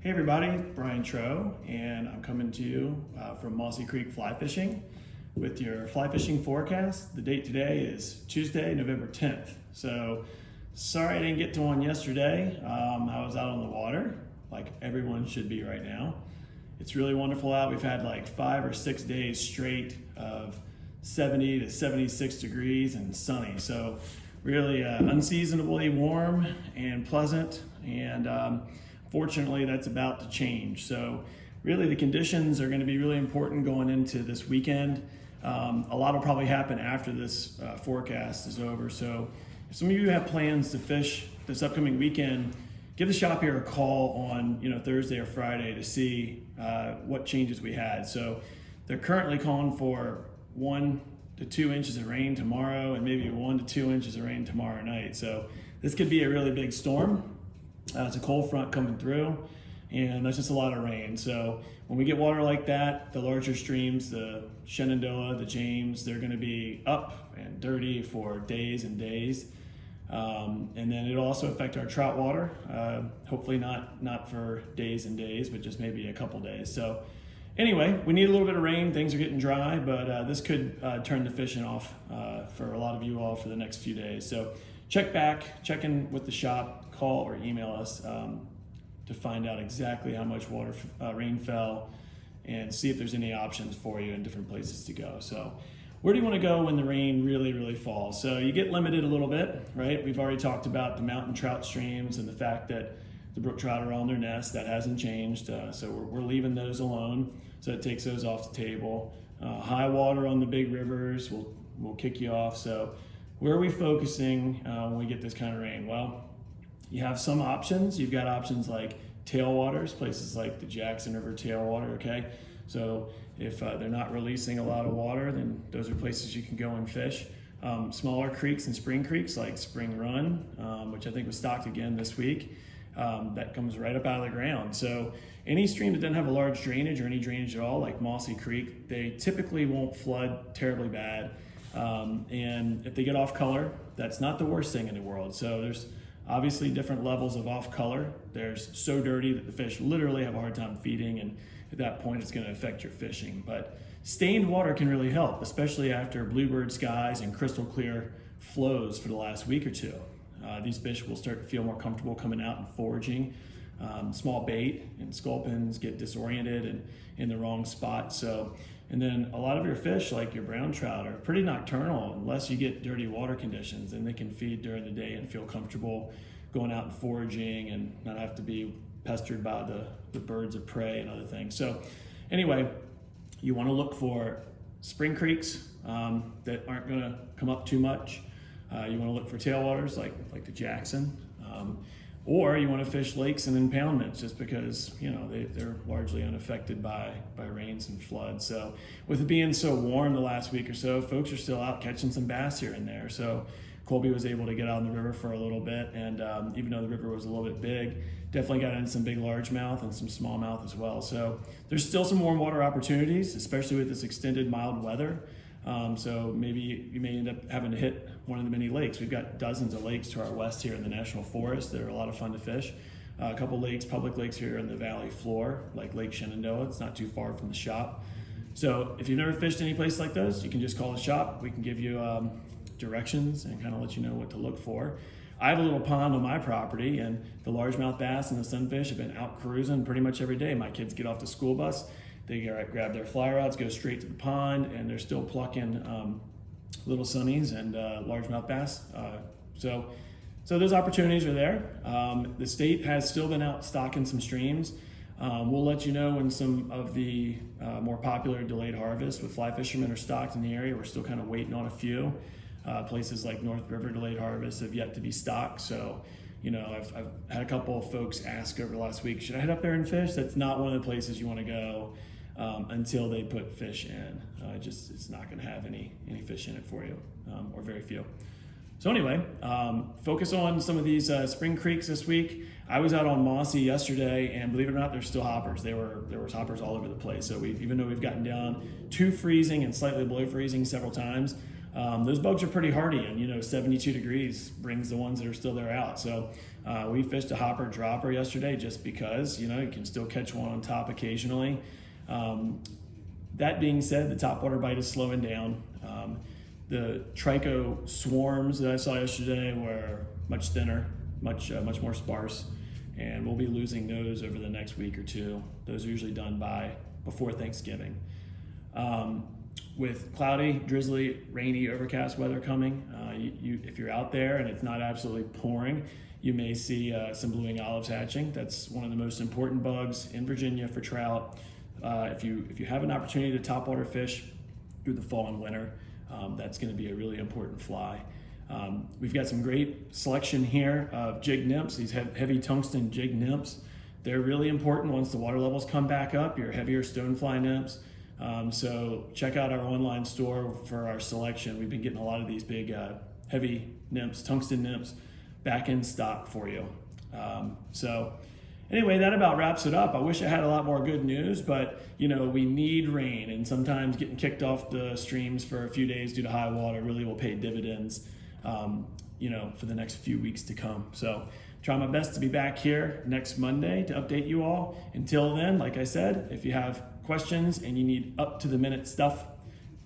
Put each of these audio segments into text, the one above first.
Hey everybody, Brian Tro, and I'm coming to you from Mossy Creek Fly Fishing with your fly fishing forecast. The date today is Tuesday, November 10th. So sorry I didn't get to one yesterday. I was out on the water, like everyone should be right now. It's really wonderful out. We've had like 5 or 6 days straight of 70 to 76 degrees and sunny. So really unseasonably warm and pleasant, and fortunately, that's about to change. So really the conditions are going to be really important going into this weekend. A lot will probably happen after this forecast is over. So if some of you have plans to fish this upcoming weekend, give the shop here a call on Thursday or Friday to see what changes we had. So they're currently calling for 1 to 2 inches of rain tomorrow and maybe 1 to 2 inches of rain tomorrow night. So this could be a really big storm. It's a cold front coming through, and that's just a lot of rain. So when we get water like that, the larger streams, the Shenandoah, the James, they're going to be up and dirty for days and days. And then it'll also affect our trout water. Hopefully not for days and days, but just maybe a couple days. So anyway, we need a little bit of rain. Things are getting dry, but this could turn the fishing off for a lot of you all for the next few days. So check in with the shop, call or email us to find out exactly how much rain fell and see if there's any options for you and different places to go. So where do you want to go when the rain really falls? So you get limited a little bit, right? We've already talked about the mountain trout streams and the fact that the brook trout are on their nest. That hasn't changed. So we're leaving those alone. So it takes those off the table. High water on the big rivers will kick you off. So where are we focusing when we get this kind of rain? Well, you have some options. You've got options like tailwaters, places like the Jackson River tailwater, okay? So if they're not releasing a lot of water, then those are places you can go and fish. Smaller creeks and spring creeks like Spring Run, which I think was stocked again this week, that comes right up out of the ground. So any stream that doesn't have a large drainage or any drainage at all, like Mossy Creek, they typically won't flood terribly bad. And if they get off color, that's not the worst thing in the world. So there's obviously different levels of off color. There's so dirty that the fish literally have a hard time feeding, and at that point it's going to affect your fishing. But stained water can really help, especially after bluebird skies and crystal clear flows for the last week or two. These fish will start to feel more comfortable coming out and foraging. Small bait and sculpins get disoriented and in the wrong spot. And then a lot of your fish, like your brown trout, are pretty nocturnal unless you get dirty water conditions, and they can feed during the day and feel comfortable going out and foraging and not have to be pestered by the birds of prey and other things. So anyway, you want to look for spring creeks that aren't going to come up too much. You want to look for tailwaters like the Jackson. Or you want to fish lakes and impoundments just because they're largely unaffected by rains and floods. So with it being so warm the last week or so, folks are still out catching some bass here and there. So Colby was able to get out on the river for a little bit, and even though the river was a little bit big, definitely got into some big largemouth and some smallmouth as well. So there's still some warm water opportunities, especially with this extended mild weather. So maybe you may end up having to hit one of the many lakes. We've got dozens of lakes to our west here in the National Forest that are a lot of fun to fish. A couple lakes, public lakes here in the valley floor, like Lake Shenandoah. It's not too far from the shop. So if you've never fished any place like those, you can just call the shop. We can give you directions and kind of let you know what to look for. I have a little pond on my property, and the largemouth bass and the sunfish have been out cruising pretty much every day. My kids get off the school bus, they grab their fly rods, go straight to the pond, and they're still plucking little sunnies and largemouth bass. So those opportunities are there. The state has still been out stocking some streams. We'll let you know when some of the more popular delayed harvests with fly fishermen are stocked in the area. We're still kind of waiting on a few. Places like North River delayed harvests have yet to be stocked. So, I've had a couple of folks ask over the last week, should I head up there and fish? That's not one of the places you want to go until they put fish in. It's not going to have any fish in it for you, or very few. So anyway, focus on some of these spring creeks this week. I was out on Mossy yesterday, and believe it or not, there's still hoppers. There was hoppers all over the place. So even though we've gotten down to freezing and slightly below freezing several times, those bugs are pretty hardy, and 72 degrees brings the ones that are still there out. So we fished a hopper dropper yesterday just because, you can still catch one on top occasionally. That being said, the topwater bite is slowing down. The trico swarms that I saw yesterday were much thinner, much more sparse, and we'll be losing those over the next week or two. Those are usually done before Thanksgiving. With cloudy, drizzly, rainy, overcast weather coming, if you're out there and it's not absolutely pouring, you may see some blue-wing olives hatching. That's one of the most important bugs in Virginia for trout. If you have an opportunity to topwater fish through the fall and winter, that's going to be a really important fly. We've got some great selection here of jig nymphs, these heavy tungsten jig nymphs. They're really important once the water levels come back up, your heavier stonefly nymphs. So check out our online store for our selection. We've been getting a lot of these big heavy nymphs, tungsten nymphs, back in stock for you. So anyway, that about wraps it up. I wish I had a lot more good news, but we need rain, and sometimes getting kicked off the streams for a few days due to high water really will pay dividends, for the next few weeks to come. So try my best to be back here next Monday to update you all. Until then, like I said, if you have questions and you need up-to-the-minute stuff,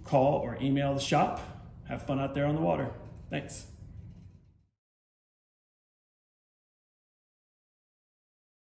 call or email the shop. Have fun out there on the water. Thanks.